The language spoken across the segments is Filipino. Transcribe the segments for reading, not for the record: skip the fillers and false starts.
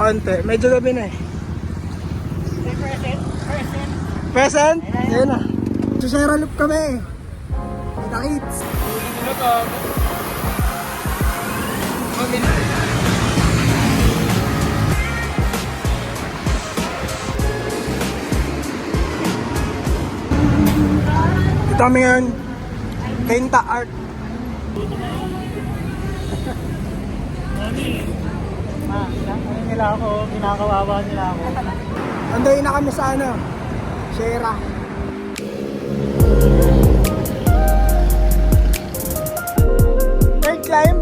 Onte, medyo gabi na eh. Present? Ayan na. Susera loop kami. Kita kids. Ito kami ngayon. Kenta Art. Ano nila ako, kinakawawa nila ako. Andayin na kami sa ano, Sierra. Third climb.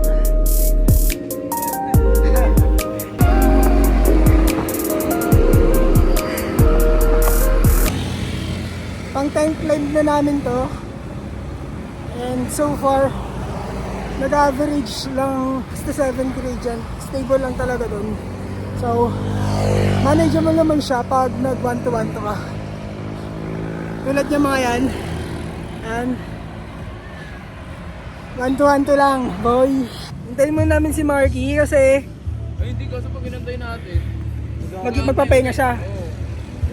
Pang 10th climb na namin to. And so far, nag-average lang 67 gradient. Stable lang talaga dun. So, manageable naman siya pag nag 1-to-1 to ka. Tulad niya mga yan. And 1-to-1 to lang, boy. Hintayin mo namin si Marky kasi Ay, hindi kasi pag inantay natin. magpapahinga siya. Oo.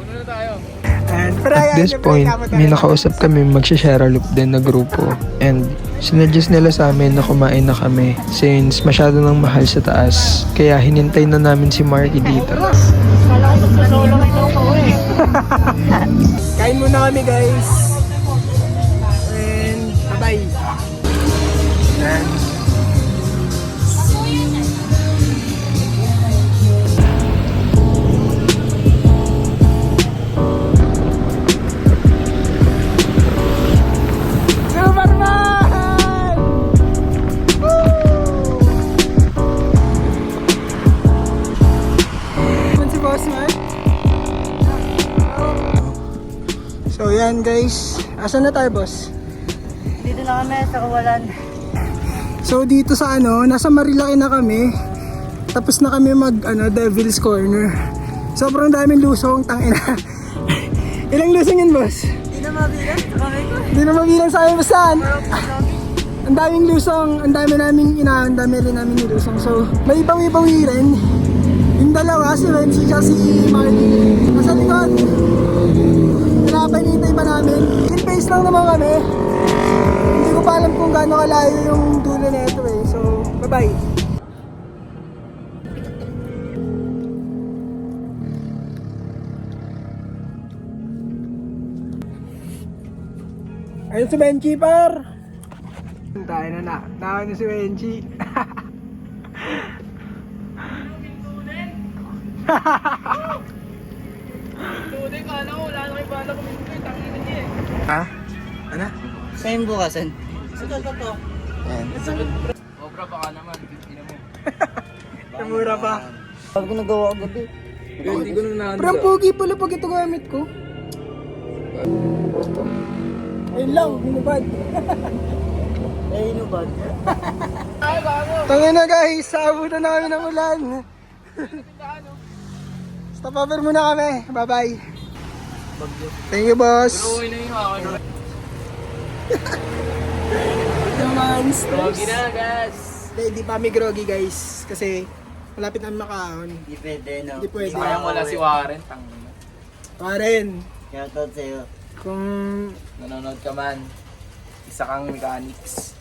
Una na tayo. And, At this point, may nakausap kami mag-share loop din na grupo. And sinuggest nila sa amin na kumain na kami since masyado nang mahal sa taas. Kaya hinintay na namin si Marky dito. Kain muna kami guys. And bye-bye. And Superman! Woo! Si Boss Man. So yan guys, asan na tayo boss? Dito na kami sa Kawalan. So dito sa ano, nasa Marilaki na kami. Tapos na kami mag Devil's Corner. Sobrang daming lusong, tangina. Ilang lusong yun boss? Hindi na mabilang sa kamay ko. Hindi na mabilang sa amin basan. Ang daming lusong, ang dami rin namin nilusong. So may ibawi-bawi rin. Yung dalawa, si Renzi at si Marky. Nasa likod. Pinapinintay pa namin. In pace lang naman kami. Hindi ko pa alam kung gaano kalayo yung dulo na ito eh. So, bye-bye. Ayun si Benji par. Tayo na. Nakawin na si Benji. Tunay ka na ko, wala na kayo bala kumintoy, tangina niya eh. Ha? Ano? Saan bukasan? Ito. Ayan. Obra baka naman, 50 na mo. Namura pa. Bago nagawa ko gabi. Hindi ko nung nahanda. Pero ang pogi pala pag ito gamit ko. Ayun lang, hinubad. Inubad. Tangin na guys, saabutan na kami ng ulan. Stop over muna kami. Bye bye. Thank you boss. Pero uwi na yung akin. Naman stress. Pogi na guys. Hindi pa kami groggy guys. Kasi malapit na makaon. Hindi pwede, no? Hindi pwede. Sayang wala si Warren, tangina. Karen, Shoutout sa'yo. kung Nanonood ka man, isa kang mechanics.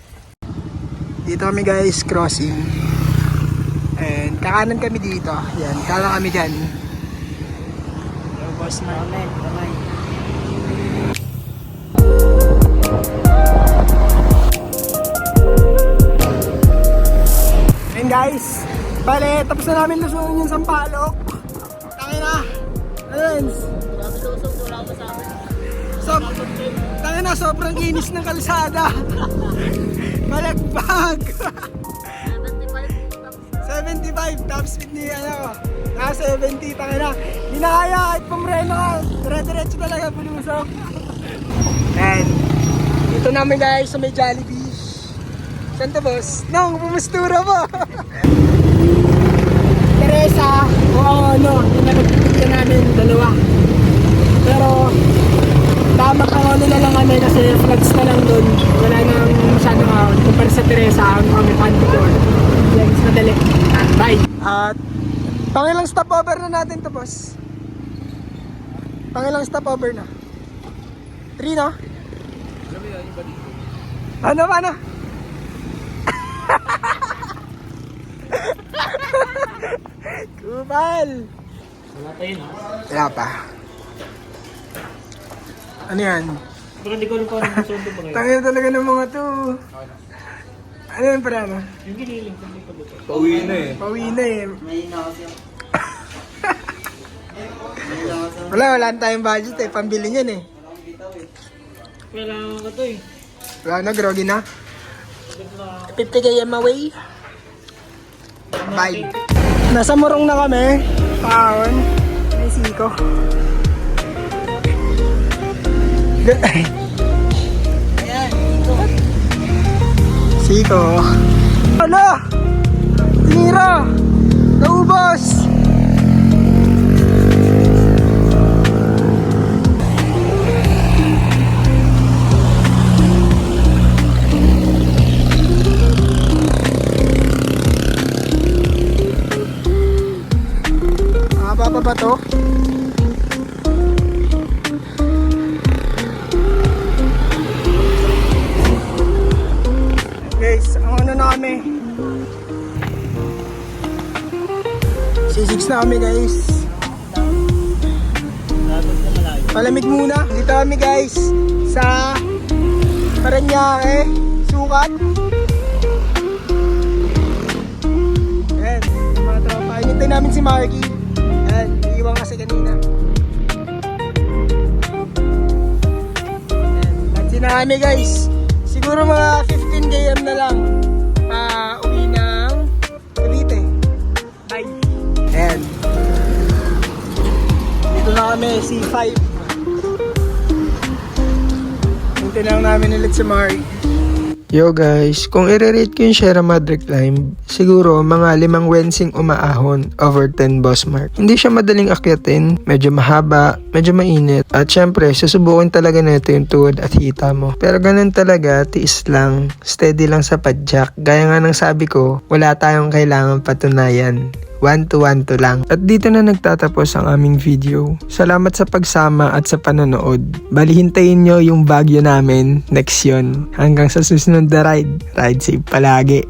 dito kami guys, crossing. And kakanan kami dito. Yan, kala kami dyan. Yo boss man. Kamay. And guys, bale, tapos na namin lusunin yung sampalok. Tangina. Ayun. Tangina, sobrang kinis ng kalsada. Malagbag. 75 top speed ni naka 70, tangina. Hindi na kaya kahit pumreno ka. Dire-diretso talaga bulusok. And dito namin guys sa may Jollibee. Saan to boss? Nang pumustura mo. Teresa, yung napagpipigyan namin, dalawa. Pero tama ka na lang kami kasi flags na lang doon. Wala nang masyadong kumpara sa Teresa, ang kami panty ko. Yan, mas madali. Bye! At pangilang stopover na natin to, boss? Pangilang stopover na? 3, no? Ano? Kupal! Wala tayo na. Wala pa. Ano yan? Baka di ko alam kung ano yung sundo ba ngayon. Tangin talaga ng mga to. Ano yan para ano? Yung giniling ko dito dito. Pauwi na eh. Pauwi na eh. Wala tayong budget eh. Pambili niyan eh. Kailangan ko to eh. Wala na, groggy na. 50 km away. Bye. Nasa Morong na kami. Paon. May siko. Siko. Ala! Tira! Naubos! Mababa ba to? Guys, ang ano na kami. C6 na kami guys. Palamig muna. Dito kami guys sa Parañaque, Sukat. Ayan, yung mga tropa. Hinintay namin si Marky. Ayan, iiwan kasi kanina. Ayan, lansi na kami guys. Siguro mga 15 km na lang uwi ng Cavite. Bye! Ayan. Dito na kami, C5. Hintay lang namin ulit si Mari. Yo guys, kung i-rate ko yung Sierra Madre Climb, siguro mga 5 wensing umaahon over 10 boss mark. Hindi siya madaling akyatin, medyo mahaba, medyo mainit, at syempre susubukin talaga nito yung tuhod at hita mo. Pero ganun talaga, tiis lang, steady lang sa padjak. Gaya nga ng sabi ko, wala tayong kailangan patunayan. 1 to 1 to lang. At dito na nagtatapos ang aming video. Salamat sa pagsama at sa panonood. Bali hintayin nyo yung Baguio namin next yun. Hanggang sa susunod na ride. Ride safe palagi.